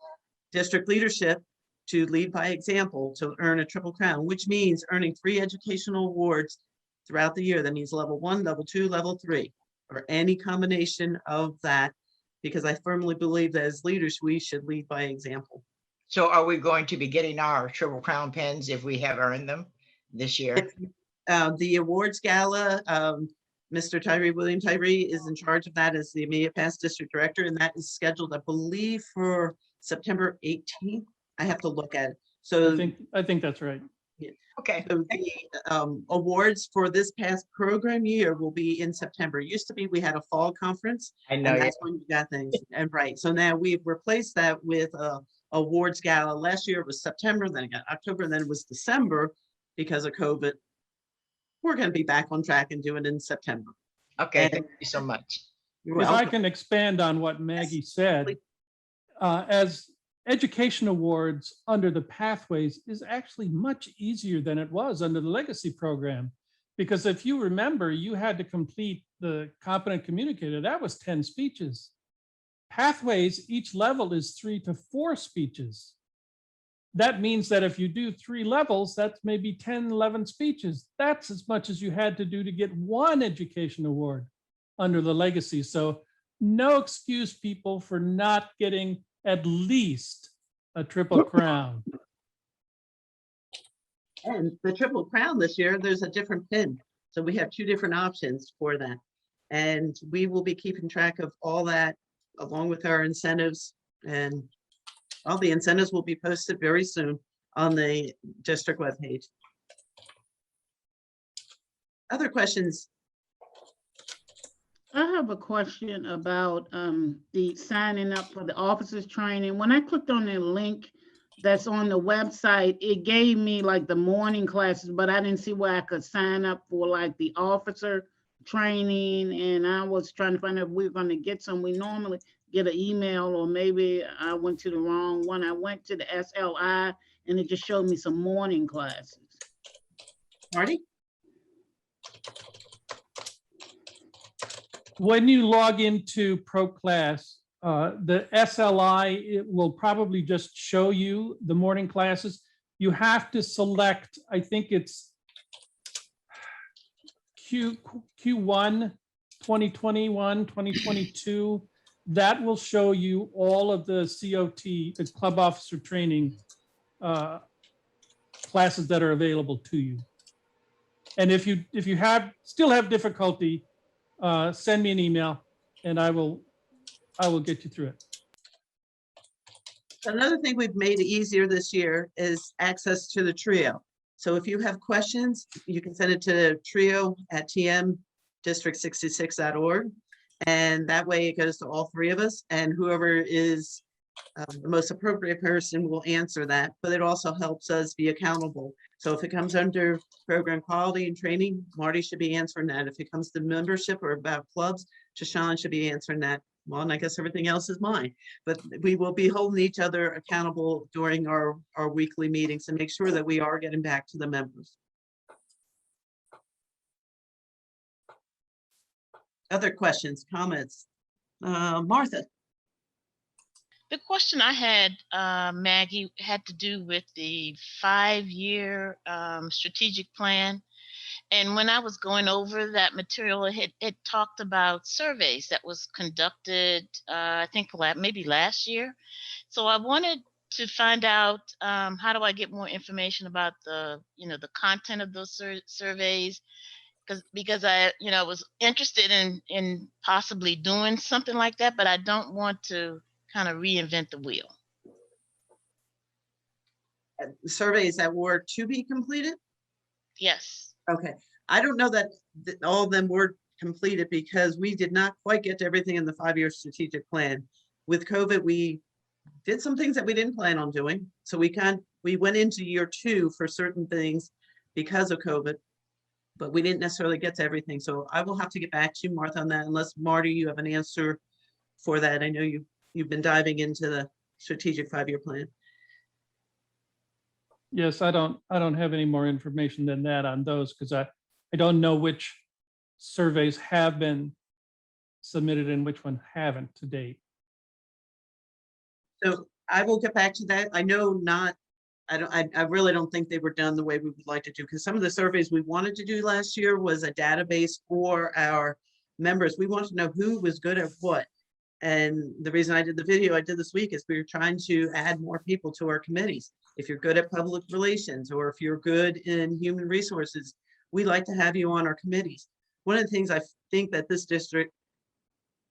district leadership to lead by example, to earn a triple crown, which means earning 3 educational awards throughout the year. That means level 1, level 2, level 3, or any combination of that, because I firmly believe that as leaders, we should lead by example. So are we going to be getting our Triple Crown pins if we have earned them this year? The awards gala, Mr. William Tyree is in charge of that as the immediate past district director, and that is scheduled, I believe, for September 18th. I have to look at it. So I think that's right. Okay. So the awards for this past program year will be in September. It used to be we had a fall conference. I know. And that's when you got things. And right. So now we've replaced that with a awards gala. Last year it was September, then it got October, and then it was December because of COVID. We're going to be back on track and do it in September. Okay, And thank you so much. you're If I welcome. can expand on what Maggie said, as education awards under the pathways is actually much easier than it was under the legacy program. Because if you remember, you had to complete the competent communicator. That was 10 speeches. Pathways, each level is 3 to 4 speeches. That means that if you do 3 levels, that's maybe 10, 11 speeches. That's as much as you had to do to get 1 education award under the legacy. So no excuse, people, for not getting at least a triple crown. And the triple crown this year, there's a different pin. So we have 2 different options for that. And we will be keeping track of all that along with our incentives, and all the incentives will be posted very soon on the district webpage. Other questions? I have a question about the signing up for the officers training. When I clicked on the link that's on the website, it gave me like the morning classes, but I didn't see where I could sign up for like the officer training. And I was trying to find out if we we're going to get some. We normally get an email, or maybe I went to the wrong one. I went to the SLI and it just showed me some morning classes. Marty? When you log into ProClass, the SLI, it will probably just show you the morning classes. You have to select, I think it's Q1, 2021, 2022. That will show you all of the COT, the club officer training classes that are available to you. And if you still have difficulty, send me an email and I will get you through it. Another thing we've made easier this year is access to the trio. So if you have questions, you can send it to trio@tmdistrict66.org. And that way it goes to all 3 of us, and whoever is the most appropriate person will answer that. But it also helps us be accountable. So if it comes under program quality and training, Marty should be answering that. If it comes to membership or about clubs, Shashan should be answering that. Well, and I guess everything else is mine. But we will be holding each other accountable during our weekly meetings and make sure that we are getting back to the members. Other questions, comments? Martha? The question I had, Maggie, had to do with the 5-year strategic plan. And when I was going over that material, it talked about surveys that was conducted, I think maybe last year. So I wanted to find out how do I get more information about the content of those surveys, because I was interested in possibly doing something like that, but I don't want to kind of reinvent the wheel. Surveys that were to be completed? Yes. Okay. I don't know that all of them were completed because we did not quite get to everything in the 5-year strategic plan. With COVID, we did some things that we didn't plan on doing. So we went into year 2 for certain things because of COVID. but we didn't necessarily get to everything. So I will have to get back to you, Martha, on that, unless Marty, you have an answer for that. I know you've been diving into the strategic 5-year plan. Yes, I don't have any more information than that on those because I don't know which surveys have been submitted and which one haven't to date. So I will get back to that. I know I really don't think they were done the way we would like to do, because some of the surveys we wanted to do last year was a database for our members. We wanted to know who was good at what. And the reason I did the video I did this week is we were trying to add more people to our committees. If you're good at public relations, or if you're good in human resources, we like to have you on our committees. One of the things I think that this district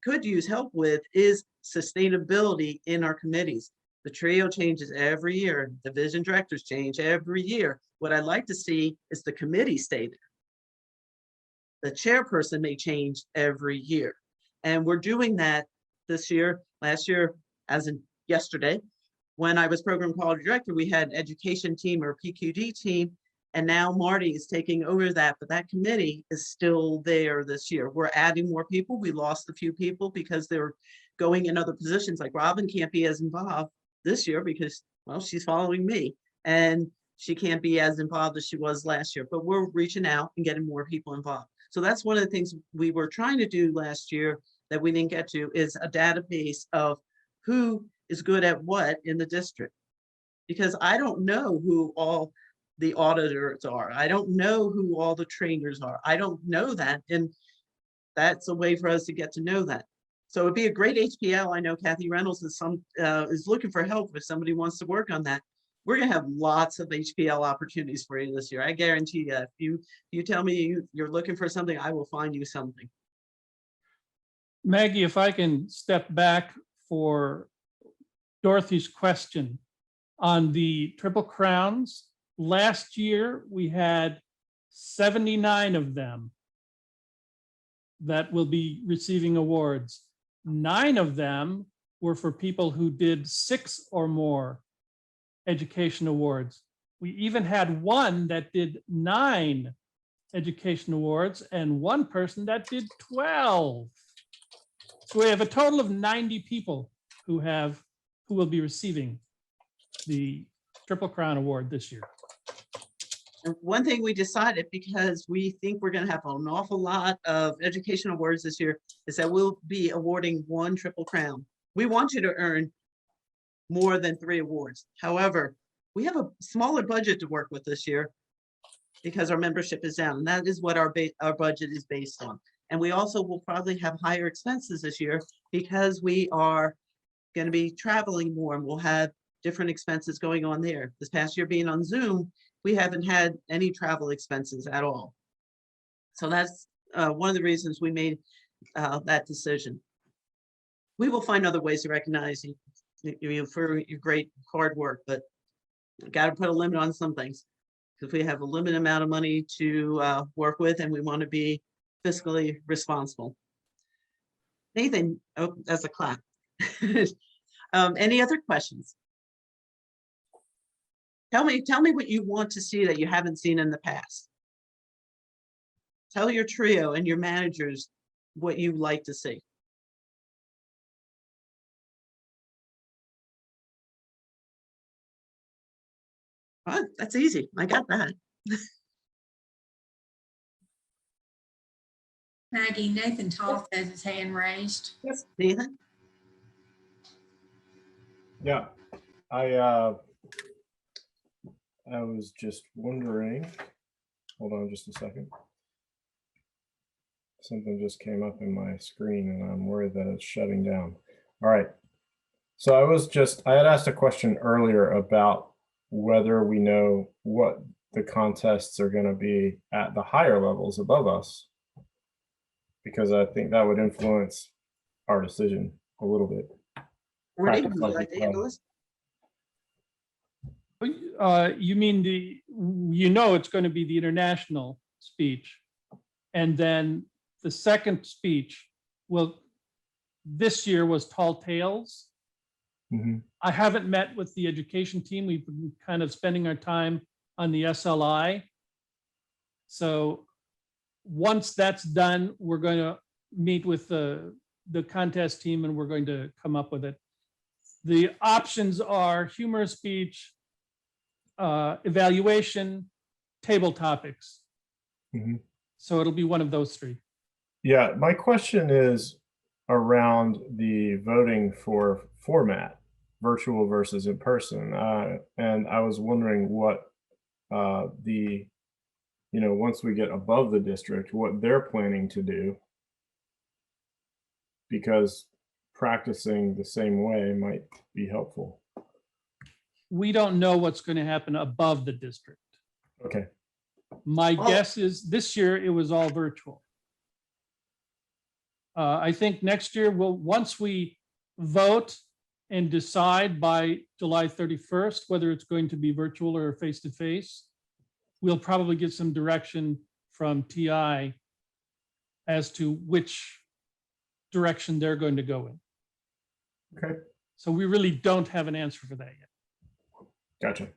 could use help with is sustainability in our committees. The trio changes every year. Division directors change every year. What I'd like to see is the committee stay there. The chairperson may change every year. And we're doing that this year. Last year, as in yesterday, when I was program quality director, we had education team or PQD team, and now Marty is taking over that, but that committee is still there this year. We're adding more people. We lost a few people because they're going in other positions. Like Robin can't be as involved this year because, well, she's following me, and she can't be as involved as she was last year, but we're reaching out and getting more people involved. So that's one of the things we were trying to do last year that we didn't get to, is a database of who is good at what in the district. Because I don't know who all the auditors are. I don't know who all the trainers are. I don't know that. And that's a way for us to get to know that. So it'd be a great HPL. I know Kathy Reynolds is looking for help if somebody wants to work on that. We're gonna have lots of HPL opportunities for you this year. I guarantee you. If you tell me you're looking for something, I will find you something. Maggie, if I can step back for Dorothy's question on the Triple Crowns. Last year, we had 79 of them that will be receiving awards. 9 of them were for people who did 6 or more education awards. We even had one that did 9 education awards and one person that did 12. So we have a total of 90 people who will be receiving the Triple Crown Award this year. And one thing we decided, because we think we're going to have an awful lot of education awards this year, is that we'll be awarding 1 Triple Crown. We want you to earn more than 3 awards. However, we have a smaller budget to work with this year because our membership is down, and that is what our budget is based on. And we also will probably have higher expenses this year because we are going to be traveling more, and we'll have different expenses going on there. This past year being on Zoom, we haven't had any travel expenses at all. So that's one of the reasons we made that decision. We will find other ways to recognize you for your great hard work, but got to put a limit on some things because we have a limited amount of money to work with, and we want to be fiscally responsible. Nathan, oh, that's a clap. Any other questions? Tell me what you want to see that you haven't seen in the past. Tell your trio and your managers what you'd like to see. Oh, that's easy. I got that. Maggie, Nathan Toth has his hand raised. Yes, Nathan. Yeah, I was just wondering, hold on just a second. Something just came up in my screen and I'm worried that it's shutting down. All right. So I had asked a question earlier about whether we know what the contests are going to be at the higher levels above us, because I think that would influence our decision a little bit. Would you like to handle this? You mean it's going to be the international speech, and then the second speech this year was Tall Tales. Mm-hmm. I haven't met with the education team. We've been kind of spending our time on the SLI. So once that's done, we're going to meet with the contest team and we're going to come up with it. The options are humorous speech, evaluation, table topics. Mhm. So it'll be one of those three. Yeah, my question is around the voting for format, virtual versus in person. And I was wondering what once we get above the district, what they're planning to do. Because practicing the same way might be helpful. We don't know what's going to happen above the district. Okay. My guess is this year it was all virtual. I think next year, once we vote and decide by July 31st, whether it's going to be virtual or face-to-face, we'll probably get some direction from TI as to which direction they're going to go in. Okay. So we really don't have an answer for that yet. Gotcha.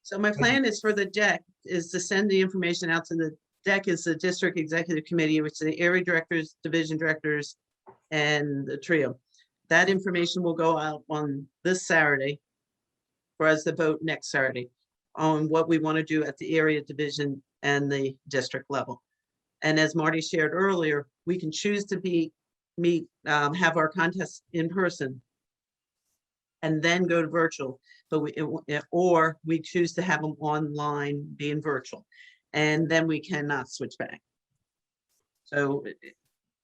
So my plan is for the DEC is to send the information out to the DEC is the District Executive Committee, which is the area directors, division directors, and the trio. That information will go out on this Saturday for us to vote next Saturday on what we want to do at the area division and the district level. And as Marty shared earlier, we can choose to have our contests in person and then go to virtual, but or we choose to have them online being virtual, and then we cannot switch back. So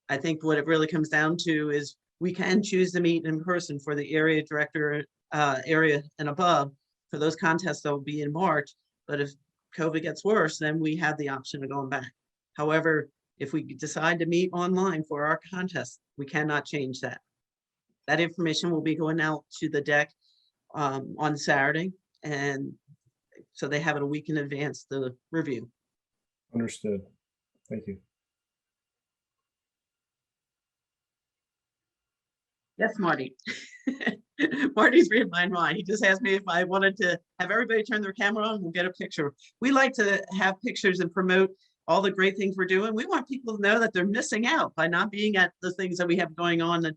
I think what it really comes down to is we can choose to meet in person for the area director area and above for those contests that will be in March. But if COVID gets worse, then we have the option of going back. However, if we decide to meet online for our contest, we cannot change that. That information will be going out to the DEC on Saturday, and so they have it a week in advance to review. Understood. Thank you. Yes, Marty. Marty's reading my mind. He just asked me if I wanted to have everybody turn their camera on. We'll get a picture. We like to have pictures and promote all the great things we're doing. We want people to know that they're missing out by not being at the things that we have going on at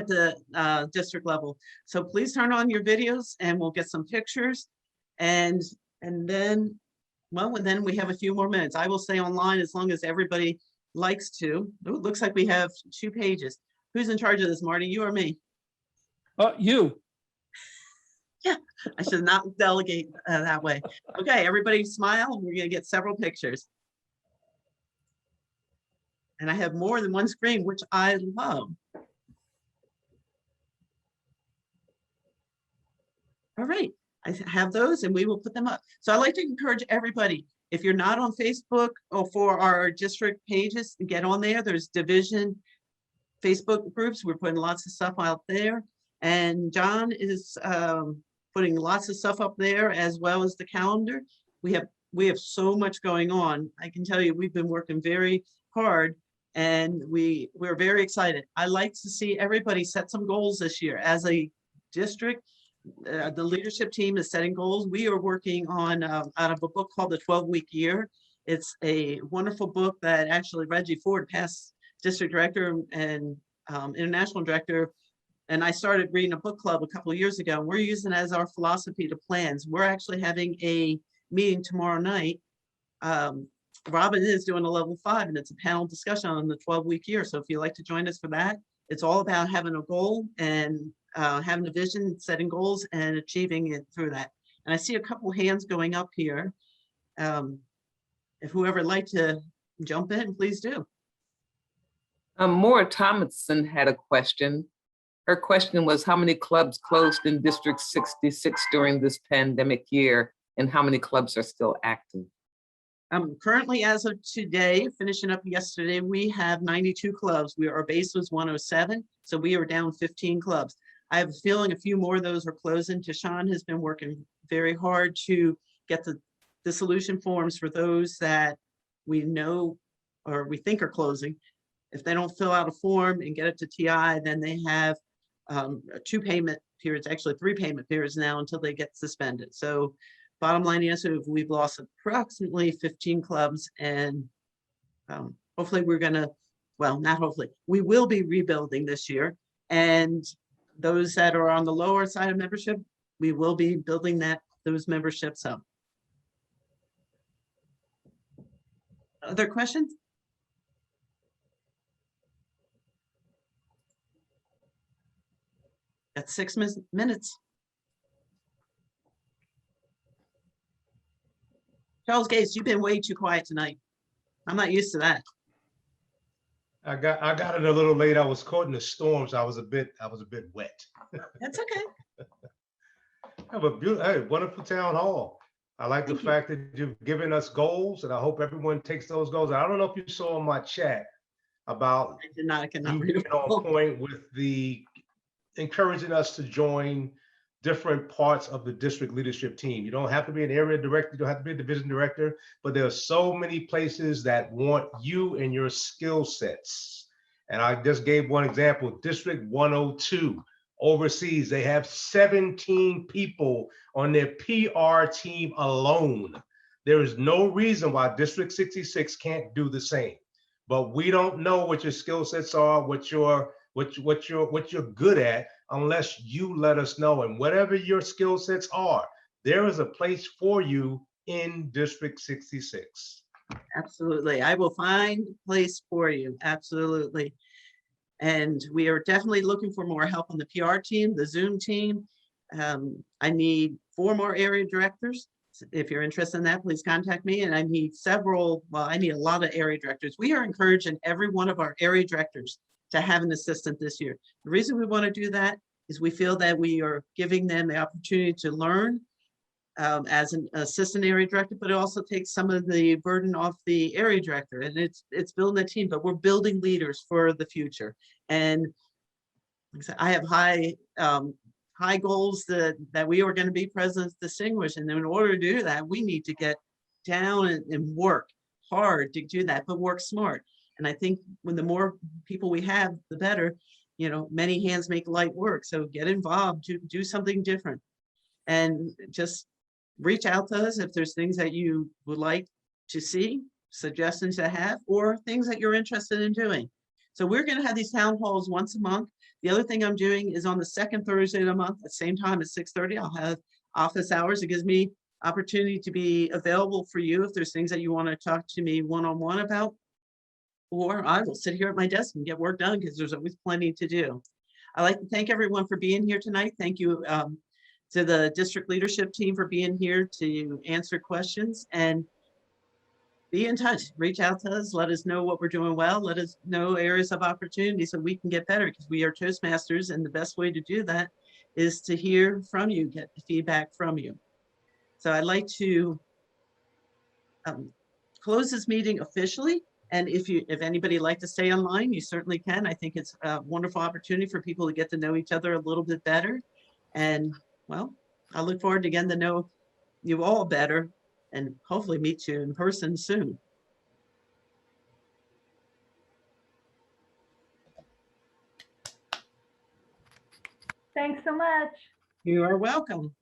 the district level. So please turn on your videos and we'll get some pictures. And then, well, and then we have a few more minutes. I will stay online as long as everybody likes to. It looks like we have 2 pages. Who's in charge of this, Marty, you or me? You. Yeah, I should not delegate that way. Okay, everybody smile. We're gonna get several pictures. And I have more than one screen, which I love. All right, I have those and we will put them up. So I'd like to encourage everybody, if you're not on Facebook or for our district pages, get on there. There's division Facebook groups. We're putting lots of stuff out there. And John is putting lots of stuff up there as well as the calendar. We have so much going on. I can tell you, we've been working very hard and we're very excited. I like to see everybody set some goals this year. As a district, the leadership team is setting goals. We are working on out of a book called The 12-Week Year. It's a wonderful book that actually Reggie Ford, past district director and international director, and I started reading a book club a couple of years ago. And we're using it as our philosophy to plans. We're actually having a meeting tomorrow night. Robin is doing a level 5 and it's a panel discussion on the 12-week year. So if you'd like to join us for that, it's all about having a goal and having a vision, setting goals and achieving it through that. And I see a couple hands going up here. If whoever'd like to jump in, please do. Maura Thomason had a question. Her question was, how many clubs closed in District 66 during this pandemic year, and how many clubs are still active? Currently, as of today, finishing up yesterday, we have 92 clubs. Our base was 107, so we are down 15 clubs. I have a feeling a few more of those are closing. Tashawn has been working very hard to get the dissolution forms for those that we know or we think are closing. If they don't fill out a form and get it to TI, then they have 2 payment periods, actually 3 payment periods now until they get suspended. So bottom line answer, we've lost approximately 15 clubs and hopefully we're gonna, well, not hopefully, we will be rebuilding this year. And those that are on the lower side of membership, we will be building those memberships up. Other questions? That's 6 minutes. Charles Gates, you've been way too quiet tonight. I'm not used to that. I got it a little late. I was caught in the storms. I was a bit wet. That's okay. Have a beautiful, hey, wonderful town hall. I like the fact that you've given us goals, and I hope everyone takes those goals. I don't know if you saw in my chat about I cannot you read being on point with the encouraging us to join different parts of the district leadership team. You don't have to be an area director, you don't have to be a division director, but there are so many places that want you and your skill sets. And I just gave one example, District 102 overseas, they have 17 people on their PR team alone. There is no reason why District 66 can't do the same. But we don't know what your skill sets are, what you're good at, unless you let us know. And whatever your skill sets are, there is a place for you in District 66. Absolutely. I will find a place for you. Absolutely. And we are definitely looking for more help on the PR team, the Zoom team. I need 4 more area directors. If you're interested in that, please contact me. And I need I need a lot of area directors. We are encouraging every one of our area directors to have an assistant this year. The reason we want to do that is we feel that we are giving them the opportunity to learn as an assistant area director, but it also takes some of the burden off the area director, and it's building a team, but we're building leaders for the future. And like I said, I have high goals that we are going to be President's Distinguished. And in order to do that, we need to get down and work hard to do that, but work smart. And I think when the more people we have, the better. You know, many hands make light work. So get involved, do something different, and just reach out to us if there's things that you would like to see, suggestions to have, or things that you're interested in doing. So we're going to have these town halls once a month. The other thing I'm doing is on the second Thursday of the month, at the same time at 6:30, I'll have office hours. It gives me opportunity to be available for you if there's things that you want to talk to me one-on-one about. Or I will sit here at my desk and get work done because there's always plenty to do. I'd like to thank everyone for being here tonight. Thank you to the district leadership team for being here to answer questions, and be in touch. Reach out to us. Let us know what we're doing well. Let us know areas of opportunity so we can get better, because we are Toastmasters, and the best way to do that is to hear from you, get the feedback from you. So I'd like to close this meeting officially. And if anybody would like to stay online, you certainly can. I think it's a wonderful opportunity for people to get to know each other a little bit better. And well, I look forward to getting to know you all better and hopefully meet you in person soon. Thanks so much. You are welcome.